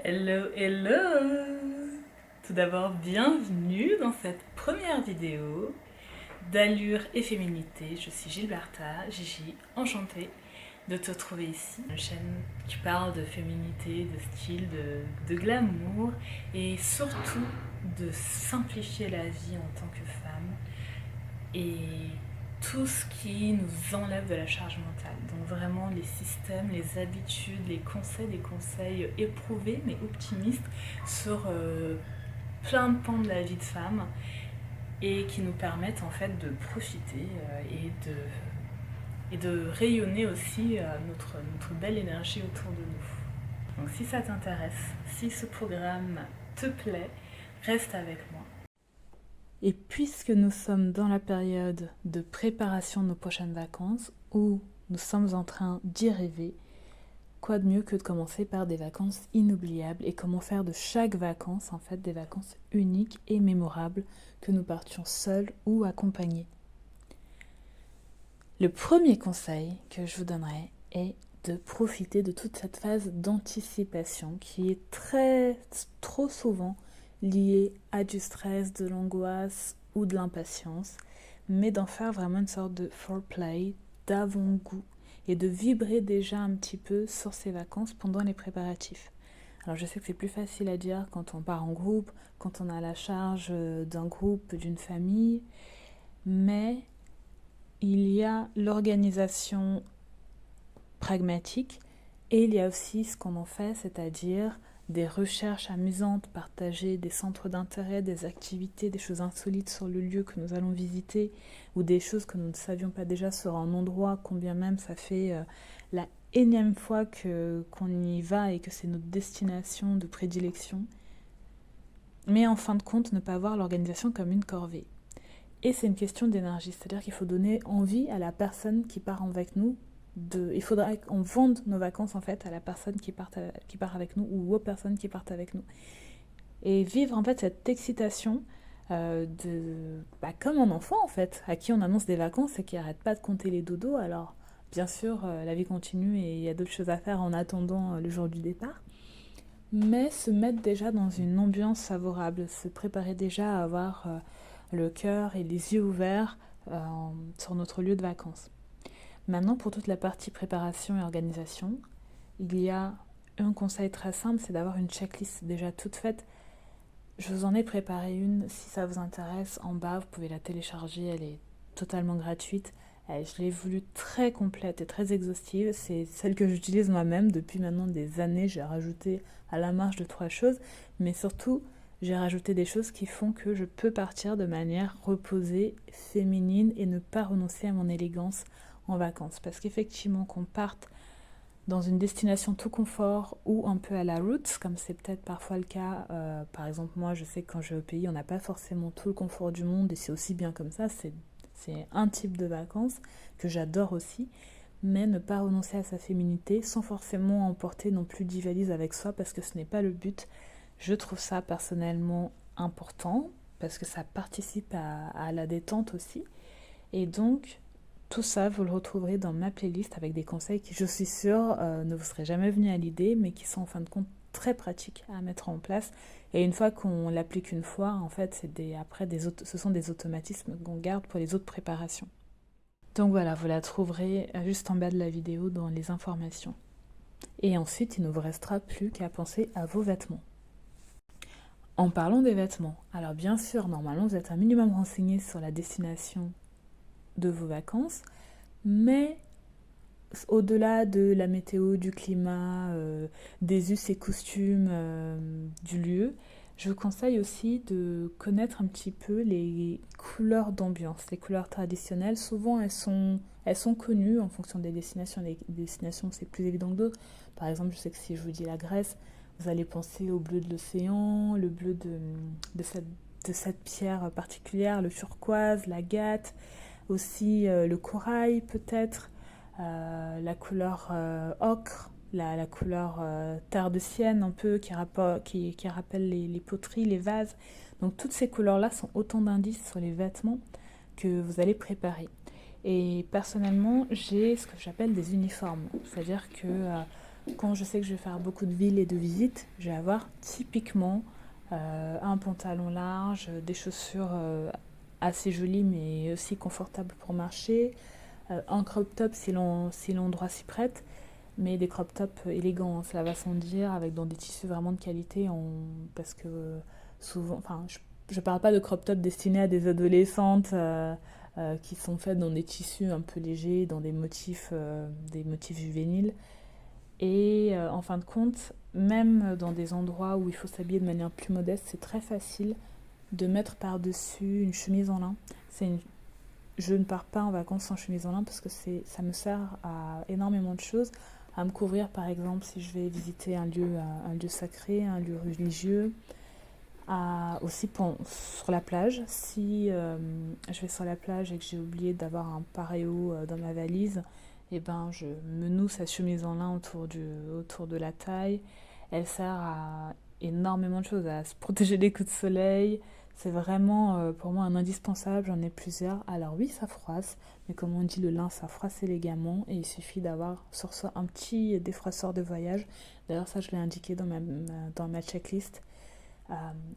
Hello, hello! Tout d'abord, bienvenue dans cette première vidéo d'allure et féminité. Je suis Gilberta, Gigi, enchantée de te retrouver ici. Une chaîne qui parle de féminité, de style, de glamour et surtout de simplifier la vie en tant que femme et tout ce qui nous enlève de la charge mentale. Donc vraiment les systèmes, les habitudes, les conseils, des conseils éprouvés mais optimistes sur plein de pans de la vie de femme et qui nous permettent en fait de profiter et de rayonner aussi notre belle énergie autour de nous. Donc si ça t'intéresse, si ce programme te plaît, reste avec moi. Et puisque nous sommes dans la période de préparation de nos prochaines vacances, où nous sommes en train d'y rêver, quoi de mieux que de commencer par des vacances inoubliables et comment faire de chaque vacances en fait des vacances uniques et mémorables que nous partions seuls ou accompagnés. Le premier conseil que je vous donnerai est de profiter de toute cette phase d'anticipation qui est trop souvent liée à du stress, de l'angoisse ou de l'impatience, mais d'en faire vraiment une sorte de foreplay, d'avant-goût et de vibrer déjà un petit peu sur ces vacances pendant les préparatifs. Alors je sais que c'est plus facile à dire quand on part en groupe, quand on a la charge d'un groupe, d'une famille, mais il y a l'organisation pragmatique et il y a aussi ce qu'on en fait, c'est-à-dire des recherches amusantes, partager des centres d'intérêt, des activités, des choses insolites sur le lieu que nous allons visiter ou des choses que nous ne savions pas déjà sur un endroit, combien même ça fait la énième fois qu'on y va et que c'est notre destination de prédilection. Mais en fin de compte, ne pas voir l'organisation comme une corvée. Et c'est une question d'énergie, c'est-à-dire qu'il faut donner envie à la personne qui part avec nous. Il faudra qu'on vende nos vacances en fait à la personne qui part avec nous ou aux personnes qui partent avec nous. Et vivre en fait cette excitation comme un enfant en fait, à qui on annonce des vacances et qui arrête pas de compter les dodos. Alors bien sûr, la vie continue et il y a d'autres choses à faire en attendant le jour du départ. Mais se mettre déjà dans une ambiance favorable, se préparer déjà à avoir le cœur et les yeux ouverts sur notre lieu de vacances. Maintenant, pour toute la partie préparation et organisation, il y a un conseil très simple, c'est d'avoir une checklist déjà toute faite. Je vous en ai préparé une, si ça vous intéresse, en bas, vous pouvez la télécharger, elle est totalement gratuite. Je l'ai voulu très complète et très exhaustive, c'est celle que j'utilise moi-même depuis maintenant des années. J'ai rajouté à la marge 2-3 choses, mais surtout, j'ai rajouté des choses qui font que je peux partir de manière reposée, féminine et ne pas renoncer à mon élégance en vacances. Parce qu'effectivement, qu'on parte dans une destination tout confort ou un peu à la route, comme c'est peut-être parfois le cas, par exemple moi je sais que quand je vais au pays on n'a pas forcément tout le confort du monde et c'est aussi bien comme ça, c'est un type de vacances que j'adore aussi, mais ne pas renoncer à sa féminité sans forcément emporter non plus 10 valises avec soi parce que ce n'est pas le but. Je trouve ça personnellement important parce que ça participe à la détente aussi et donc tout ça, vous le retrouverez dans ma playlist avec des conseils qui, je suis sûre, ne vous seraient jamais venus à l'idée, mais qui sont en fin de compte très pratiques à mettre en place. Et une fois qu'on l'applique une fois, en fait, ce sont des automatismes qu'on garde pour les autres préparations. Donc voilà, vous la trouverez juste en bas de la vidéo dans les informations. Et ensuite, il ne vous restera plus qu'à penser à vos vêtements. En parlant des vêtements, alors bien sûr, normalement, vous êtes un minimum renseigné sur la destination de vos vacances, mais au-delà de la météo, du climat, des us et coutumes du lieu, je vous conseille aussi de connaître un petit peu les couleurs d'ambiance. Les couleurs traditionnelles, souvent elles sont connues en fonction des destinations. Les destinations c'est plus évident que d'autres. Par exemple, je sais que si je vous dis la Grèce, vous allez penser au bleu de l'océan, le bleu de cette pierre particulière, le turquoise, l'agate, aussi le corail peut-être, la couleur ocre, la couleur terre de sienne un peu qui rappelle les poteries, les vases. Donc toutes ces couleurs-là sont autant d'indices sur les vêtements que vous allez préparer. Et personnellement, j'ai ce que j'appelle des uniformes, c'est-à-dire que quand je sais que je vais faire beaucoup de villes et de visites, je vais avoir typiquement un pantalon large, des chaussures assez jolies mais aussi confortables pour marcher, un crop top si l'endroit s'y prête, mais des crop tops élégants, hein, cela va sans dire, avec dans des tissus vraiment de qualité, parce que souvent, enfin, je parle pas de crop tops destinés à des adolescentes qui sont faites dans des tissus un peu légers, dans des motifs juvéniles. Et en fin de compte, même dans des endroits où il faut s'habiller de manière plus modeste, c'est très facile de mettre par-dessus une chemise en lin. C'est une Je ne pars pas en vacances sans chemise en lin parce que ça me sert à énormément de choses. À me couvrir, par exemple, si je vais visiter un lieu sacré, un lieu religieux. Aussi sur la plage, si je vais sur la plage et que j'ai oublié d'avoir un paréo dans ma valise, et ben je me noue cette chemise en lin autour de la taille. Elle sert à énormément de choses, à se protéger des coups de soleil. C'est vraiment pour moi un indispensable, j'en ai plusieurs. Alors oui, ça froisse, mais comme on dit, le lin ça froisse élégamment et il suffit d'avoir sur soi un petit défroisseur de voyage. D'ailleurs ça je l'ai indiqué dans ma checklist. Euh,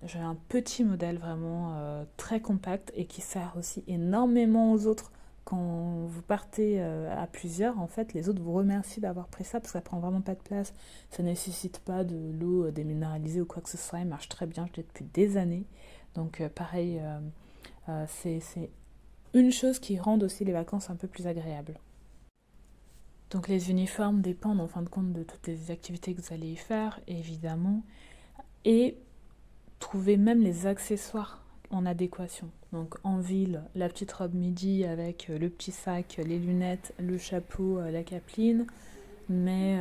j'ai un petit modèle vraiment très compact et qui sert aussi énormément aux autres. Quand vous partez à plusieurs, en fait, les autres vous remercient d'avoir pris ça parce que ça prend vraiment pas de place. Ça nécessite pas de l'eau déminéralisée ou quoi que ce soit. Il marche très bien, je l'ai depuis des années. Donc pareil, c'est une chose qui rend aussi les vacances un peu plus agréables. Donc les uniformes dépendent en fin de compte de toutes les activités que vous allez y faire, évidemment. Et trouver même les accessoires en adéquation. Donc en ville, la petite robe midi avec le petit sac, les lunettes, le chapeau, la capeline. Mais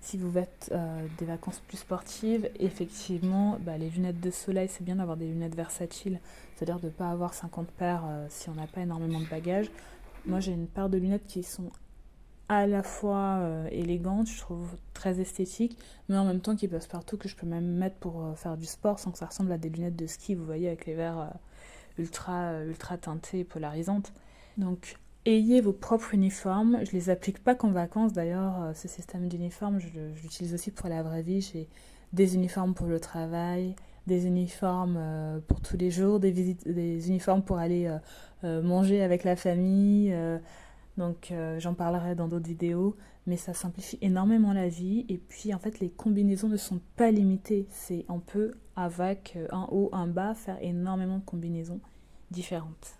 si vous faites des vacances plus sportives, effectivement, les lunettes de soleil, c'est bien d'avoir des lunettes versatiles, c'est-à-dire de ne pas avoir 50 paires si on n'a pas énormément de bagages. Moi, j'ai une paire de lunettes qui sont à la fois élégante, je trouve très esthétique, mais en même temps qui passe partout, que je peux même mettre pour faire du sport sans que ça ressemble à des lunettes de ski, vous voyez, avec les verres ultra teintés et polarisantes. Donc, ayez vos propres uniformes. Je les applique pas qu'en vacances d'ailleurs, ce système d'uniformes, je l'utilise aussi pour la vraie vie. J'ai des uniformes pour le travail, des uniformes pour tous les jours, des uniformes pour aller manger avec la famille. Donc j'en parlerai dans d'autres vidéos, mais ça simplifie énormément la vie. Et puis en fait les combinaisons ne sont pas limitées. On peut avec un haut, un bas faire énormément de combinaisons différentes.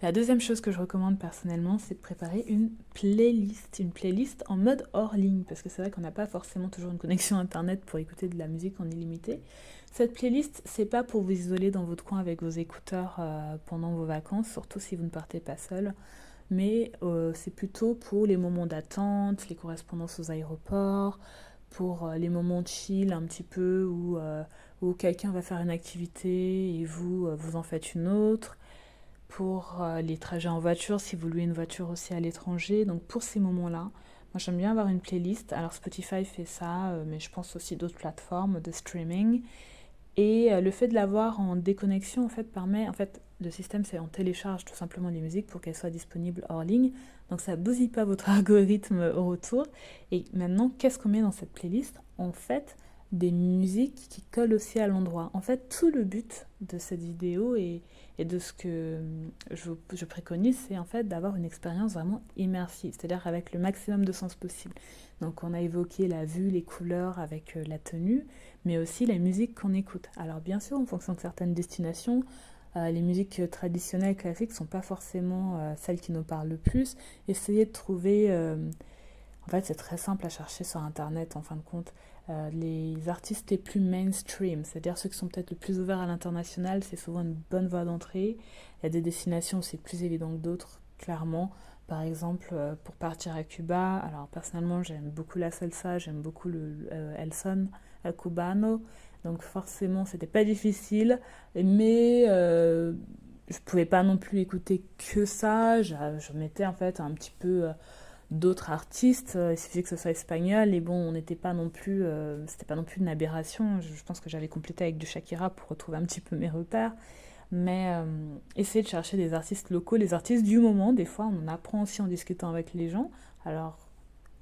La deuxième chose que je recommande personnellement, c'est de préparer une playlist en mode hors ligne, parce que c'est vrai qu'on n'a pas forcément toujours une connexion internet pour écouter de la musique en illimité. Cette playlist, c'est pas pour vous isoler dans votre coin avec vos écouteurs pendant vos vacances, surtout si vous ne partez pas seul, mais c'est plutôt pour les moments d'attente, les correspondances aux aéroports, pour les moments de chill un petit peu où quelqu'un va faire une activité et vous en faites une autre, pour les trajets en voiture si vous louez une voiture aussi à l'étranger. Donc pour ces moments-là, moi j'aime bien avoir une playlist. Alors Spotify fait ça, mais je pense aussi d'autres plateformes de streaming. Et le fait de l'avoir en déconnexion, en fait, permet, en fait, le système, c'est on télécharge tout simplement les musiques pour qu'elles soient disponibles hors ligne. Donc ça bousille pas votre algorithme au retour. Et maintenant, qu'est-ce qu'on met dans cette playlist? En fait, des musiques qui collent aussi à l'endroit. En fait, tout le but de cette vidéo et de ce que je préconise, c'est en fait d'avoir une expérience vraiment immersive, c'est-à-dire avec le maximum de sens possible. Donc on a évoqué la vue, les couleurs avec la tenue, mais aussi la musique qu'on écoute. Alors bien sûr, en fonction de certaines destinations, les musiques traditionnelles, classiques, ne sont pas forcément celles qui nous parlent le plus. Essayez de trouver... en fait, c'est très simple à chercher sur Internet, en fin de compte. Les artistes les plus mainstream, c'est-à-dire ceux qui sont peut-être le plus ouverts à l'international, c'est souvent une bonne voie d'entrée. Il y a des destinations où c'est plus évident que d'autres, clairement. Par exemple, pour partir à Cuba, alors personnellement j'aime beaucoup la salsa, j'aime beaucoup le el son cubano, donc forcément c'était pas difficile, mais je pouvais pas non plus écouter que ça, je mettais en fait un petit peu d'autres artistes, il suffisait que ce soit espagnol, et bon, on n'était pas non plus, c'était pas non plus une aberration, je pense que j'avais complété avec du Shakira pour retrouver un petit peu mes repères, mais essayer de chercher des artistes locaux, les artistes du moment, des fois on en apprend aussi en discutant avec les gens, alors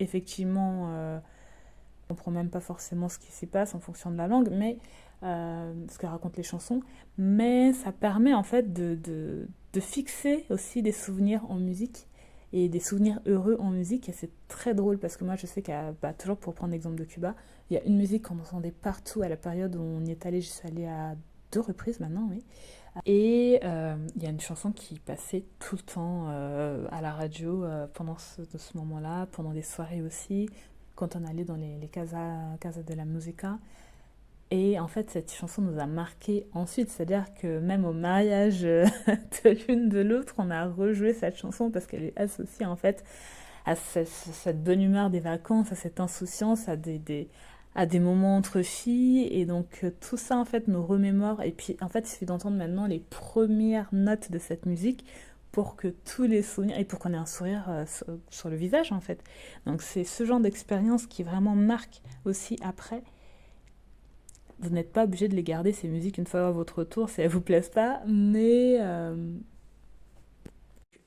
effectivement, on comprend même pas forcément ce qui s'y passe en fonction de la langue, mais ce que racontent les chansons, mais ça permet en fait de fixer aussi des souvenirs en musique et des souvenirs heureux en musique, et c'est très drôle parce que moi je sais toujours pour prendre l'exemple de Cuba, il y a une musique qu'on entendait partout à la période où on y est allé, j'y suis allée à 2 reprises maintenant, oui. Et il y a une chanson qui passait tout le temps à la radio pendant de ce moment-là, pendant des soirées aussi, quand on allait dans les casa de la musica. Et en fait, cette chanson nous a marqué ensuite, c'est-à-dire que même au mariage de l'une de l'autre, on a rejoué cette chanson parce qu'elle est associée en fait à cette bonne humeur des vacances, à cette insouciance, à des moments entre filles. Et donc tout ça en fait nous remémore. Et puis en fait, il suffit d'entendre maintenant les premières notes de cette musique pour que tous les souvenirs, et pour qu'on ait un sourire sur le visage en fait. Donc c'est ce genre d'expérience qui vraiment marque aussi après. Vous n'êtes pas obligé de les garder, ces musiques, une fois à votre retour, si elles vous plaisent pas, mais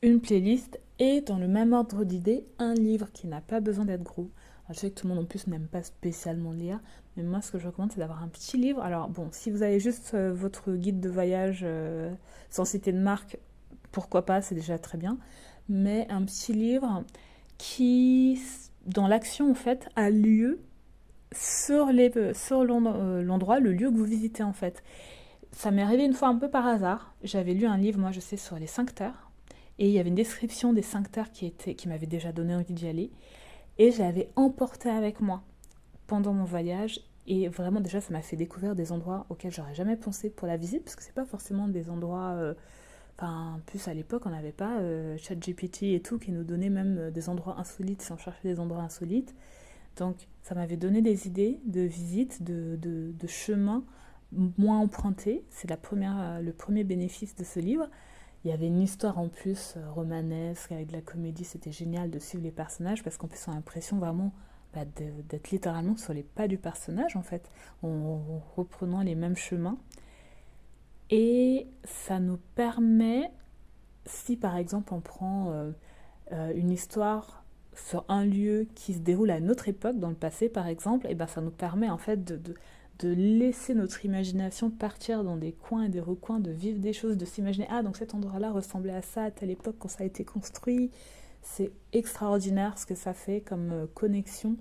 une playlist et dans le même ordre d'idée, un livre qui n'a pas besoin d'être gros. Alors, je sais que tout le monde en plus n'aime pas spécialement lire, mais moi ce que je recommande c'est d'avoir un petit livre. Alors bon, si vous avez juste votre guide de voyage sans citer de marque, pourquoi pas, c'est déjà très bien. Mais un petit livre qui, dans l'action en fait, a lieu sur l'endroit, le lieu que vous visitez en fait. Ça m'est arrivé une fois un peu par hasard. J'avais lu un livre, moi je sais, sur les 5 terres. Et il y avait une description des 5 terres qui m'avait déjà donné envie d'y aller. Et je l'avais emporté avec moi pendant mon voyage. Et vraiment, déjà, ça m'a fait découvrir des endroits auxquels j'aurais jamais pensé pour la visite. Parce que c'est pas forcément des endroits. Enfin, plus à l'époque, on n'avait pas ChatGPT et tout qui nous donnait même des endroits insolites si on cherchait des endroits insolites. Donc, ça m'avait donné des idées de visites, de chemins moins empruntés. C'est le premier bénéfice de ce livre. Il y avait une histoire en plus romanesque avec de la comédie. C'était génial de suivre les personnages parce qu'en plus, on a l'impression vraiment d'être littéralement sur les pas du personnage en fait, en reprenant les mêmes chemins. Et ça nous permet, si par exemple on prend une histoire sur un lieu qui se déroule à une autre époque, dans le passé par exemple, et ben ça nous permet en fait de laisser notre imagination partir dans des coins et des recoins, de vivre des choses, de s'imaginer, ah donc cet endroit-là ressemblait à ça à telle époque quand ça a été construit. C'est extraordinaire ce que ça fait comme connexion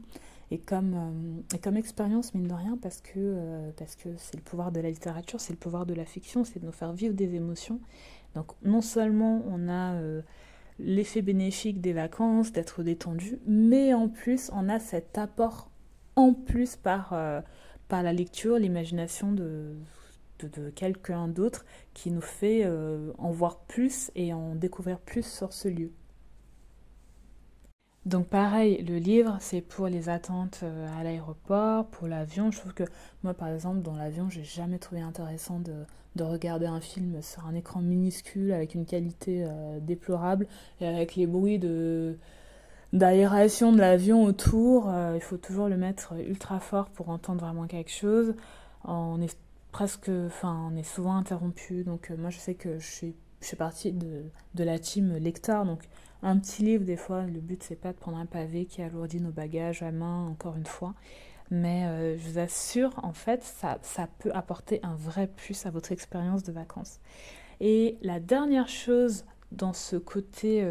et comme expérience, mine de rien, parce que c'est le pouvoir de la littérature, c'est le pouvoir de la fiction, c'est de nous faire vivre des émotions. Donc non seulement on a l'effet bénéfique des vacances, d'être détendu, mais en plus on a cet apport en plus par la lecture, l'imagination de quelqu'un d'autre qui nous fait en voir plus et en découvrir plus sur ce lieu. Donc pareil, le livre, c'est pour les attentes à l'aéroport, pour l'avion. Je trouve que moi, par exemple, dans l'avion, j'ai jamais trouvé intéressant de regarder un film sur un écran minuscule avec une qualité déplorable et avec les bruits d'aération de l'avion autour. Il faut toujours le mettre ultra fort pour entendre vraiment quelque chose. On est on est souvent interrompu. Donc moi, je sais que je fais partie de la team lecteur. Donc un petit livre, des fois, le but c'est pas de prendre un pavé qui alourdit nos bagages à main, encore une fois. Mais je vous assure, en fait, ça peut apporter un vrai plus à votre expérience de vacances. Et la dernière chose dans ce côté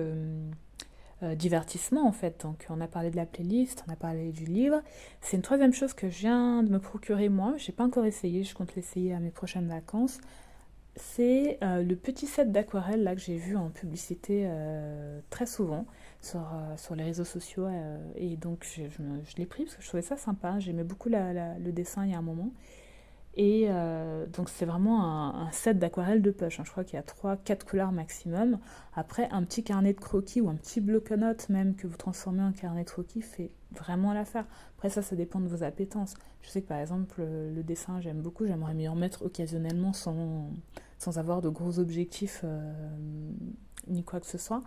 divertissement, en fait, donc on a parlé de la playlist, on a parlé du livre, c'est une troisième chose que je viens de me procurer moi, j'ai pas encore essayé, je compte l'essayer à mes prochaines vacances. C'est le petit set d'aquarelle là que j'ai vu en publicité très souvent sur les réseaux sociaux et donc je l'ai pris parce que je trouvais ça sympa, j'aimais beaucoup le dessin il y a un moment et donc c'est vraiment un set d'aquarelle de poche, hein. Je crois qu'il y a 3 4 couleurs maximum. Après un petit carnet de croquis ou un petit bloc-notes même que vous transformez en carnet de croquis fait vraiment l'affaire. Après ça dépend de vos appétences. Je sais que par exemple le dessin j'aime beaucoup, j'aimerais m'y remettre occasionnellement sans avoir de gros objectifs ni quoi que ce soit.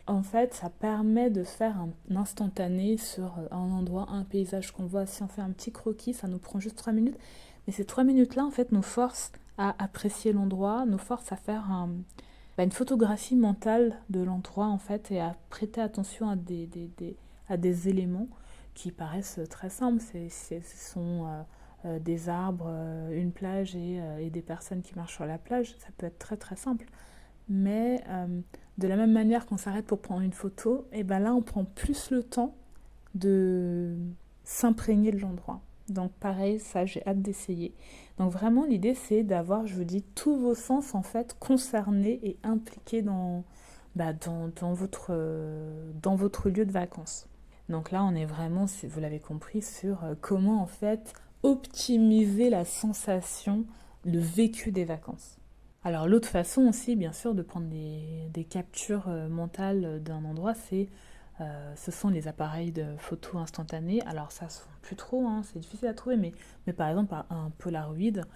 En fait, ça permet de faire un instantané sur un endroit, un paysage qu'on voit. Si on fait un petit croquis, ça nous prend juste 3 minutes. Mais ces 3 minutes-là, en fait, nous forcent à apprécier l'endroit, nous forcent à faire une photographie mentale de l'endroit, en fait, et à prêter attention à des éléments qui paraissent très simples. Ce sont des arbres, une plage et des personnes qui marchent sur la plage. Ça peut être très très simple. Mais de la même manière qu'on s'arrête pour prendre une photo, et ben là on prend plus le temps de s'imprégner de l'endroit. Donc pareil, ça j'ai hâte d'essayer. Donc vraiment l'idée c'est d'avoir, je vous dis, tous vos sens en fait concernés et impliqués dans votre lieu de vacances. Donc là on est vraiment, si vous l'avez compris, sur comment en fait optimiser la sensation, le vécu des vacances. Alors l'autre façon aussi, bien sûr, de prendre des captures mentales d'un endroit, ce sont les appareils de photo instantanés. Alors ça se fait plus trop, hein, c'est difficile à trouver, mais par exemple un Polaroid,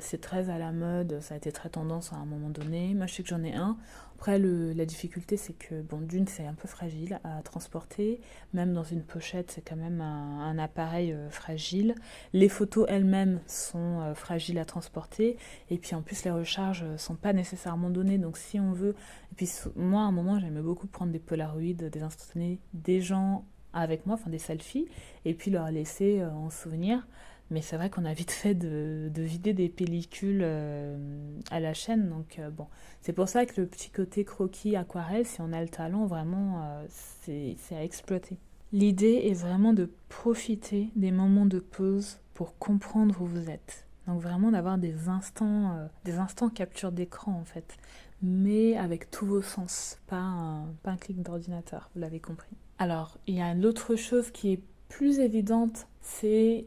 c'est très à la mode, ça a été très tendance à un moment donné. Moi je sais que j'en ai un. Après la difficulté c'est que, bon, d'une c'est un peu fragile à transporter, même dans une pochette c'est quand même un appareil fragile. Les photos elles-mêmes sont fragiles à transporter, et puis en plus les recharges sont pas nécessairement données, donc si on veut. Et puis moi à un moment j'aimais beaucoup prendre des Polaroids, des instantanés, des gens avec moi, enfin des selfies, et puis leur laisser en souvenir. Mais c'est vrai qu'on a vite fait de vider des pellicules à la chaîne, donc bon. C'est pour ça que le petit côté croquis, aquarelle, si on a le talent, vraiment, c'est à exploiter. L'idée est vraiment de profiter des moments de pause pour comprendre où vous êtes. Donc vraiment d'avoir des instants capture d'écran en fait, mais avec tous vos sens, pas un clic d'ordinateur, vous l'avez compris. Alors, il y a l'autre chose qui est plus évidente, c'est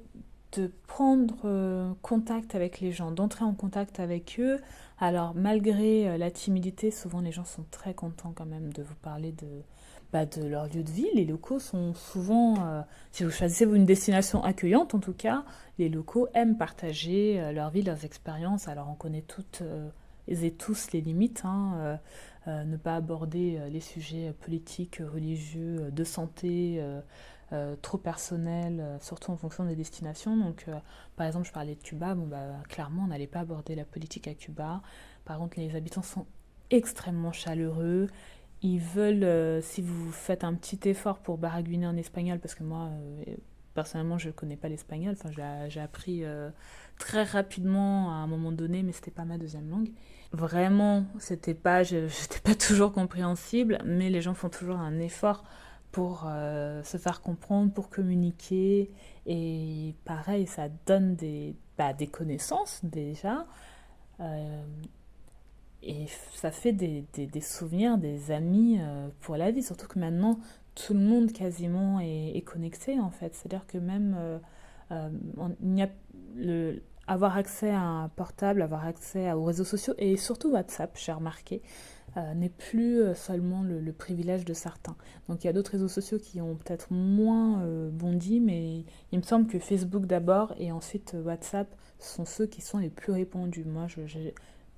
de prendre contact avec les gens, d'entrer en contact avec eux. Alors, malgré la timidité, souvent les gens sont très contents quand même de vous parler de leur lieu de vie. Les locaux sont souvent, si vous choisissez une destination accueillante en tout cas, les locaux aiment partager leur vie, leurs expériences. Alors, on connaît toutes et tous les limites, hein, ne pas aborder les sujets politiques, religieux, de santé, trop personnels, surtout en fonction des destinations. Donc, par exemple, je parlais de Cuba, bon, bah, clairement, on n'allait pas aborder la politique à Cuba. Par contre, les habitants sont extrêmement chaleureux. Ils veulent, si vous faites un petit effort pour baragouiner en espagnol, parce que moi, personnellement, je ne connais pas l'espagnol, enfin, j'ai appris très rapidement à un moment donné, mais c'était pas ma deuxième langue. Vraiment, j'étais pas toujours compréhensible, mais les gens font toujours un effort pour se faire comprendre, pour communiquer. Et pareil, ça donne des connaissances déjà. euh, et ça fait des souvenirs, des amis pour la vie. Surtout que maintenant, tout le monde quasiment est connecté en fait. C'est-à-dire que même il y a avoir accès à un portable, avoir accès aux réseaux sociaux et surtout WhatsApp, j'ai remarqué, n'est plus seulement le privilège de certains. Donc il y a d'autres réseaux sociaux qui ont peut-être moins bondi, mais il me semble que Facebook d'abord et ensuite WhatsApp sont ceux qui sont les plus répandus.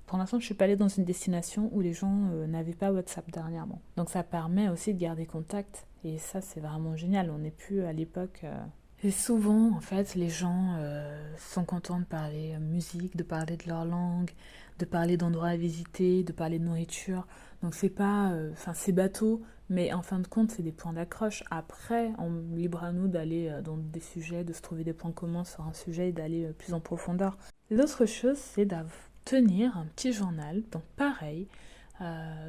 Pour l'instant, je ne suis pas allée dans une destination où les gens n'avaient pas WhatsApp dernièrement. Donc ça permet aussi de garder contact. Et ça, c'est vraiment génial. On n'est plus à l'époque. Et souvent, en fait, les gens sont contents de parler musique, de parler de leur langue, de parler d'endroits à visiter, de parler de nourriture. Donc c'est pas, enfin c'est bateau, mais en fin de compte, c'est des points d'accroche. Après, libre à nous d'aller dans des sujets, de se trouver des points communs sur un sujet et d'aller plus en profondeur. L'autre chose, c'est de tenir un petit journal. Donc pareil,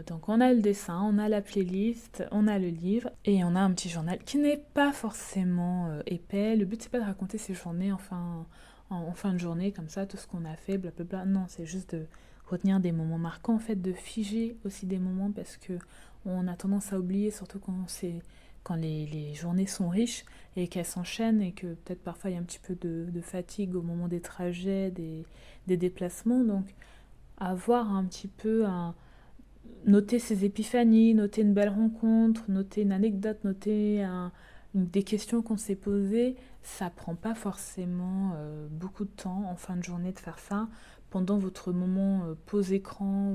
donc on a le dessin, on a la playlist, on a le livre et on a un petit journal qui n'est pas forcément épais. Le but c'est pas de raconter ses journées en fin de journée comme ça, tout ce qu'on a fait, blablabla. Non, c'est juste de retenir des moments marquants, en fait, de figer aussi des moments parce que on a tendance à oublier, surtout quand les journées sont riches et qu'elles s'enchaînent et que peut-être parfois il y a un petit peu de fatigue au moment des trajets, des déplacements. Donc avoir un petit peu noter ses épiphanies, noter une belle rencontre, noter une anecdote, noter des questions qu'on s'est posées, ça prend pas forcément beaucoup de temps en fin de journée de faire ça. Pendant votre moment pause écran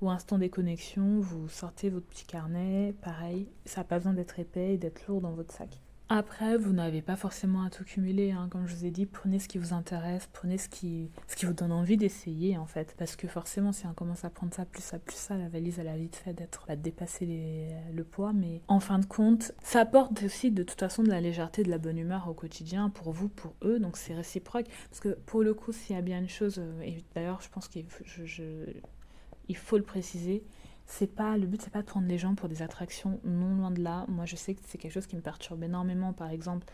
ou instant déconnexion, vous sortez votre petit carnet, pareil, ça n'a pas besoin d'être épais et d'être lourd dans votre sac. Après, vous n'avez pas forcément à tout cumuler, hein. Comme je vous ai dit, prenez ce qui vous intéresse, prenez ce qui vous donne envie d'essayer, en fait. Parce que forcément, si on commence à prendre ça, plus ça, la valise, elle a vite fait de dépasser le poids. Mais en fin de compte, ça apporte aussi de toute façon de la légèreté, de la bonne humeur au quotidien, pour vous, pour eux. Donc c'est réciproque. Parce que pour le coup, s'il y a bien une chose, et d'ailleurs, je pense il faut le préciser, le but c'est pas de prendre les gens pour des attractions, non loin de là. Moi je sais que c'est quelque chose qui me perturbe énormément, par exemple,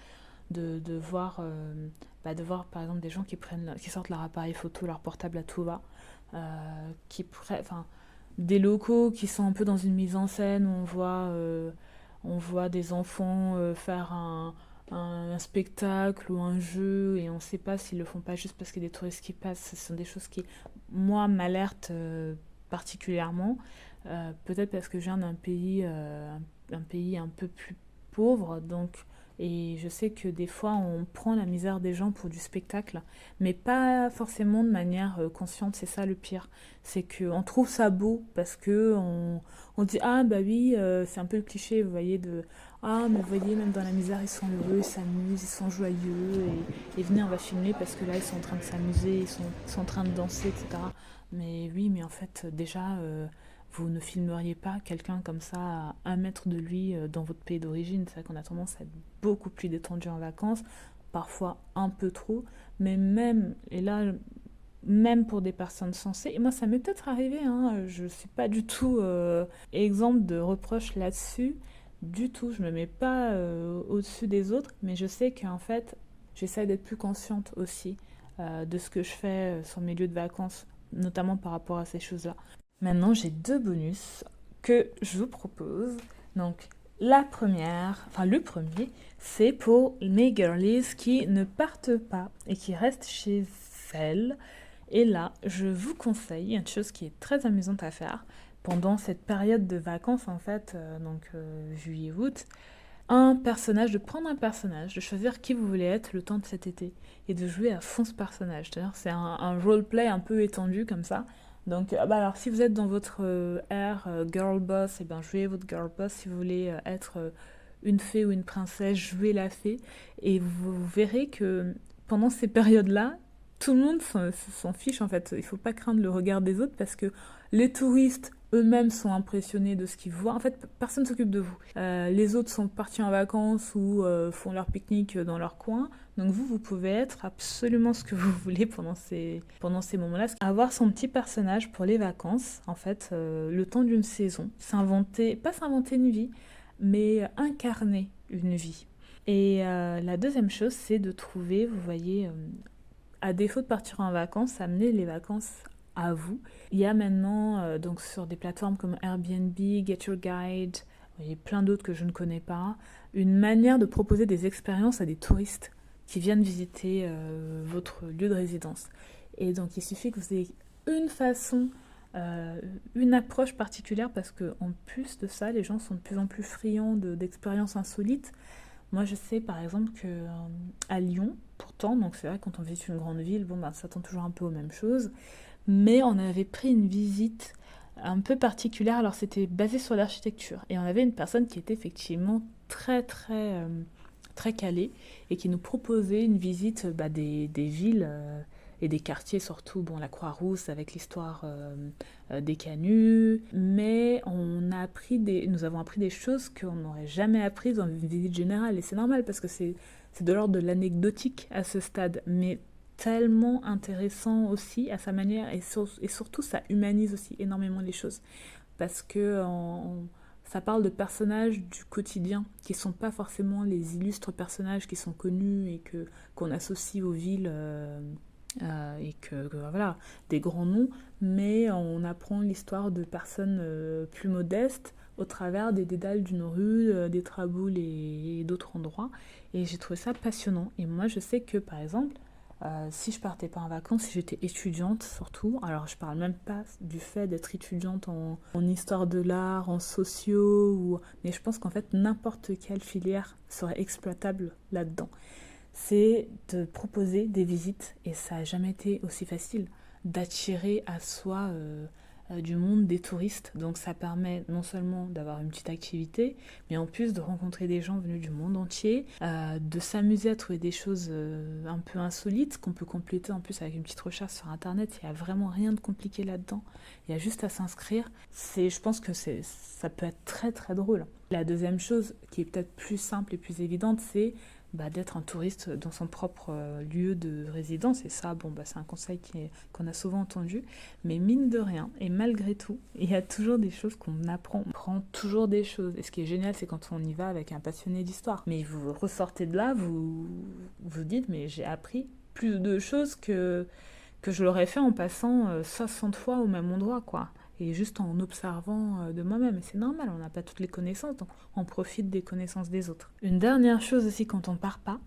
de voir, de voir par exemple des gens qui sortent leur appareil photo, leur portable à tout va, enfin, des locaux qui sont un peu dans une mise en scène où on voit des enfants faire un spectacle ou un jeu et on ne sait pas s'ils le font pas juste parce qu'il y a des touristes qui passent. Ce sont des choses qui, moi, m'alertent particulièrement. Peut-être parce que je viens un pays un peu plus pauvre, donc, et je sais que des fois on prend la misère des gens pour du spectacle, mais pas forcément de manière consciente. C'est ça le pire, c'est qu'on trouve ça beau parce que on dit ah bah oui, c'est un peu le cliché, vous voyez, de ah mais vous voyez, même dans la misère ils sont heureux, ils s'amusent, ils sont joyeux, et venez on va filmer parce que là ils sont en train de s'amuser, ils sont en train de danser, etc. Mais oui, mais en fait déjà vous ne filmeriez pas quelqu'un comme ça à 1 mètre de lui dans votre pays d'origine. C'est vrai qu'on a tendance à être beaucoup plus détendu en vacances, parfois un peu trop, mais même, et là, même pour des personnes sensées, et moi ça m'est peut-être arrivé, hein, je ne suis pas du tout exemple de reproche là-dessus, du tout, je me mets pas au-dessus des autres, mais je sais qu'en fait, j'essaie d'être plus consciente aussi de ce que je fais sur mes lieux de vacances, notamment par rapport à ces choses-là. Maintenant, j'ai 2 bonus que je vous propose. Donc, la première, enfin le premier, c'est pour mes girlies qui ne partent pas et qui restent chez elles. Et là, je vous conseille une chose qui est très amusante à faire pendant cette période de vacances, en fait, juillet-août, de prendre un personnage, de choisir qui vous voulez être le temps de cet été et de jouer à fond ce personnage. C'est-à-dire, c'est un roleplay un peu étendu comme ça. Donc, alors, si vous êtes dans votre ère girl boss, et ben, jouez votre girl boss. Si vous voulez être une fée ou une princesse, jouez la fée. Et vous verrez que pendant ces périodes-là, tout le monde s'en fiche en fait. Il ne faut pas craindre le regard des autres parce que les touristes eux-mêmes sont impressionnés de ce qu'ils voient. En fait, personne ne s'occupe de vous. Les autres sont partis en vacances ou font leur pique-nique dans leur coin. Donc vous pouvez être absolument ce que vous voulez pendant ces moments-là. Avoir son petit personnage pour les vacances, en fait, le temps d'une saison. Pas s'inventer une vie, mais incarner une vie. Et la deuxième chose, c'est de trouver, vous voyez, à défaut de partir en vacances, amener les vacances à vous. Il y a maintenant, donc sur des plateformes comme Airbnb, Get Your Guide, et plein d'autres que je ne connais pas, une manière de proposer des expériences à des touristes qui viennent visiter votre lieu de résidence. Et donc il suffit que vous ayez une façon, une approche particulière, parce qu'en plus de ça, les gens sont de plus en plus friands d'expériences insolites. Moi, je sais par exemple que à Lyon, pourtant, donc c'est vrai, quand on visite une grande ville, bon, ben, ça tend toujours un peu aux mêmes choses, mais on avait pris une visite un peu particulière. Alors, c'était basé sur l'architecture, et on avait une personne qui était effectivement très calée et qui nous proposait une visite des villes et des quartiers, surtout bon, la Croix-Rousse avec l'histoire des canuts, mais nous avons appris des choses qu'on n'aurait jamais apprises dans une visite générale, et c'est normal parce que c'est de l'ordre de l'anecdotique à ce stade, mais tellement intéressant aussi à sa manière, et surtout ça humanise aussi énormément les choses, parce que ça parle de personnages du quotidien qui sont pas forcément les illustres personnages qui sont connus et qu'on associe aux villes voilà, des grands noms, mais on apprend l'histoire de personnes plus modestes au travers des dédales d'une rue, des traboules et d'autres endroits. Et j'ai trouvé ça passionnant. Et moi, je sais que, par exemple, si je partais pas en vacances, si j'étais étudiante surtout, alors je parle même pas du fait d'être étudiante en histoire de l'art, en sociaux, mais je pense qu'en fait n'importe quelle filière serait exploitable là-dedans. C'est de proposer des visites, et ça n'a jamais été aussi facile, d'attirer à soi du monde des touristes. Donc ça permet non seulement d'avoir une petite activité, mais en plus de rencontrer des gens venus du monde entier, de s'amuser à trouver des choses un peu insolites qu'on peut compléter en plus avec une petite recherche sur internet. Il n'y a vraiment rien de compliqué là-dedans. Il y a juste à s'inscrire. Je pense que ça peut être très très drôle. La deuxième chose qui est peut-être plus simple et plus évidente, c'est d'être un touriste dans son propre lieu de résidence. Et ça, c'est un conseil qu'on a souvent entendu. Mais mine de rien, et malgré tout, il y a toujours des choses qu'on apprend. On apprend toujours des choses. Et ce qui est génial, c'est quand on y va avec un passionné d'histoire. Mais vous ressortez de là, vous vous dites, mais j'ai appris plus de choses que je l'aurais fait en passant 60 fois au même endroit, quoi. Et juste en observant de moi-même. Et c'est normal, on n'a pas toutes les connaissances, donc on profite des connaissances des autres. Une dernière chose aussi quand on part pas,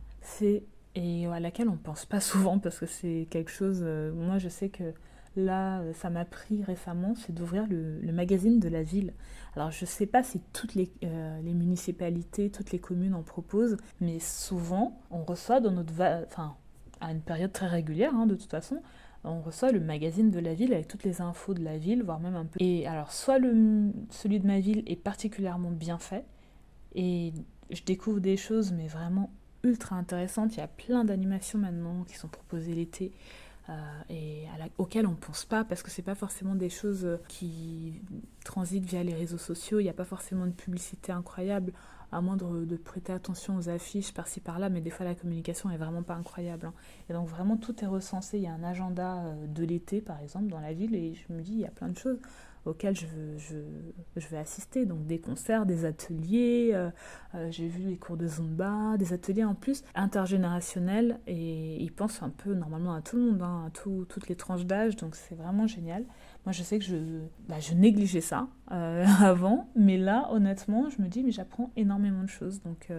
et à laquelle on pense pas souvent, parce que c'est quelque chose, moi je sais que là, ça m'a pris récemment, c'est d'ouvrir le magazine de la ville. Alors je sais pas si toutes les municipalités, toutes les communes en proposent, mais souvent, on reçoit dans enfin, à une période très régulière, de toute façon, on reçoit le magazine de la ville avec toutes les infos de la ville, voire même un peu. Et alors, soit celui de ma ville est particulièrement bien fait, et je découvre des choses, mais vraiment ultra intéressantes. Il y a plein d'animations maintenant qui sont proposées l'été, auxquelles on ne pense pas, parce que c'est pas forcément des choses qui transitent via les réseaux sociaux. Il n'y a pas forcément de publicité incroyable, à moins de prêter attention aux affiches par-ci par-là, mais des fois la communication est vraiment pas incroyable. Et donc vraiment tout est recensé. Il y a un agenda de l'été par exemple dans la ville, et je me dis il y a plein de choses auxquelles je vais assister, donc des concerts, des ateliers, j'ai vu les cours de Zumba, des ateliers en plus intergénérationnels, et ils pensent un peu normalement à tout le monde, à toutes les tranches d'âge, donc c'est vraiment génial. Moi je sais que je négligeais ça avant, mais là honnêtement je me dis mais j'apprends énormément de choses, donc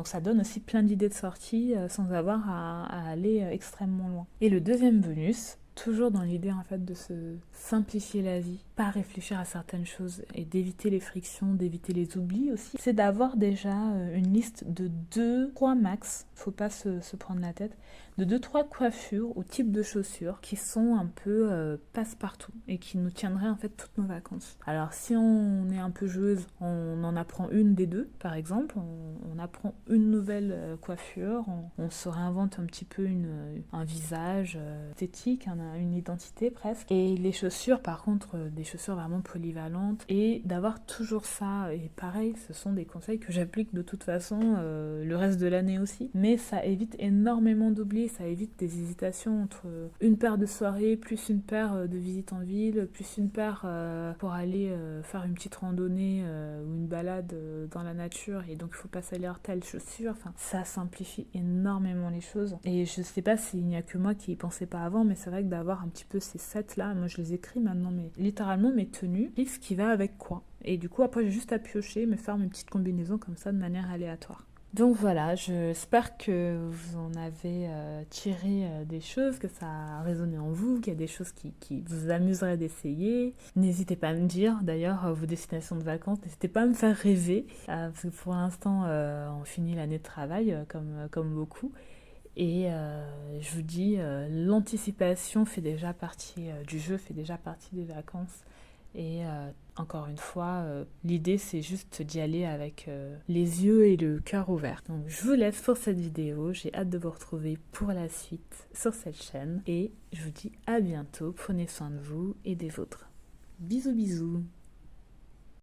ça donne aussi plein d'idées de sortie sans avoir à aller extrêmement loin. Et le deuxième bonus, toujours dans l'idée en fait de se simplifier la vie, pas réfléchir à certaines choses et d'éviter les frictions, d'éviter les oublis aussi, c'est d'avoir déjà une liste de 2-3 max, faut pas se prendre la tête, de 2-3 coiffures ou types de chaussures qui sont un peu passe-partout et qui nous tiendraient en fait toutes nos vacances. Alors si on est un peu joueuse, on en apprend une des deux par exemple, on apprend une nouvelle coiffure, on se réinvente un petit peu un visage esthétique, une identité presque. Et les chaussures par contre, des chaussures vraiment polyvalentes, et d'avoir toujours ça. Et pareil, ce sont des conseils que j'applique de toute façon le reste de l'année aussi, mais ça évite énormément d'oubli, ça évite des hésitations entre une paire de soirées plus une paire de visites en ville, plus une paire pour aller faire une petite randonnée ou une balade dans la nature, et donc il faut pas s'aller à telle chaussure. Enfin, ça simplifie énormément les choses, et je sais pas s'il n'y a que moi qui y pensais pas avant, mais c'est vrai que d'avoir un petit peu ces sets là, moi je les écris maintenant, mais littéralement mes tenues, et ce qui va avec quoi, et du coup après j'ai juste à piocher, me faire mes petites combinaisons comme ça de manière aléatoire. Donc voilà, j'espère que vous en avez tiré des choses, que ça a résonné en vous, qu'il y a des choses qui vous amuseraient d'essayer. N'hésitez pas à me dire d'ailleurs vos destinations de vacances, n'hésitez pas à me faire rêver, parce que pour l'instant on finit l'année de travail comme beaucoup. Et je vous dis, l'anticipation fait déjà partie du jeu, fait déjà partie des vacances. Et encore une fois, l'idée c'est juste d'y aller avec les yeux et le cœur ouverts. Donc je vous laisse pour cette vidéo, j'ai hâte de vous retrouver pour la suite sur cette chaîne. Et je vous dis à bientôt, prenez soin de vous et des vôtres. Bisous bisous.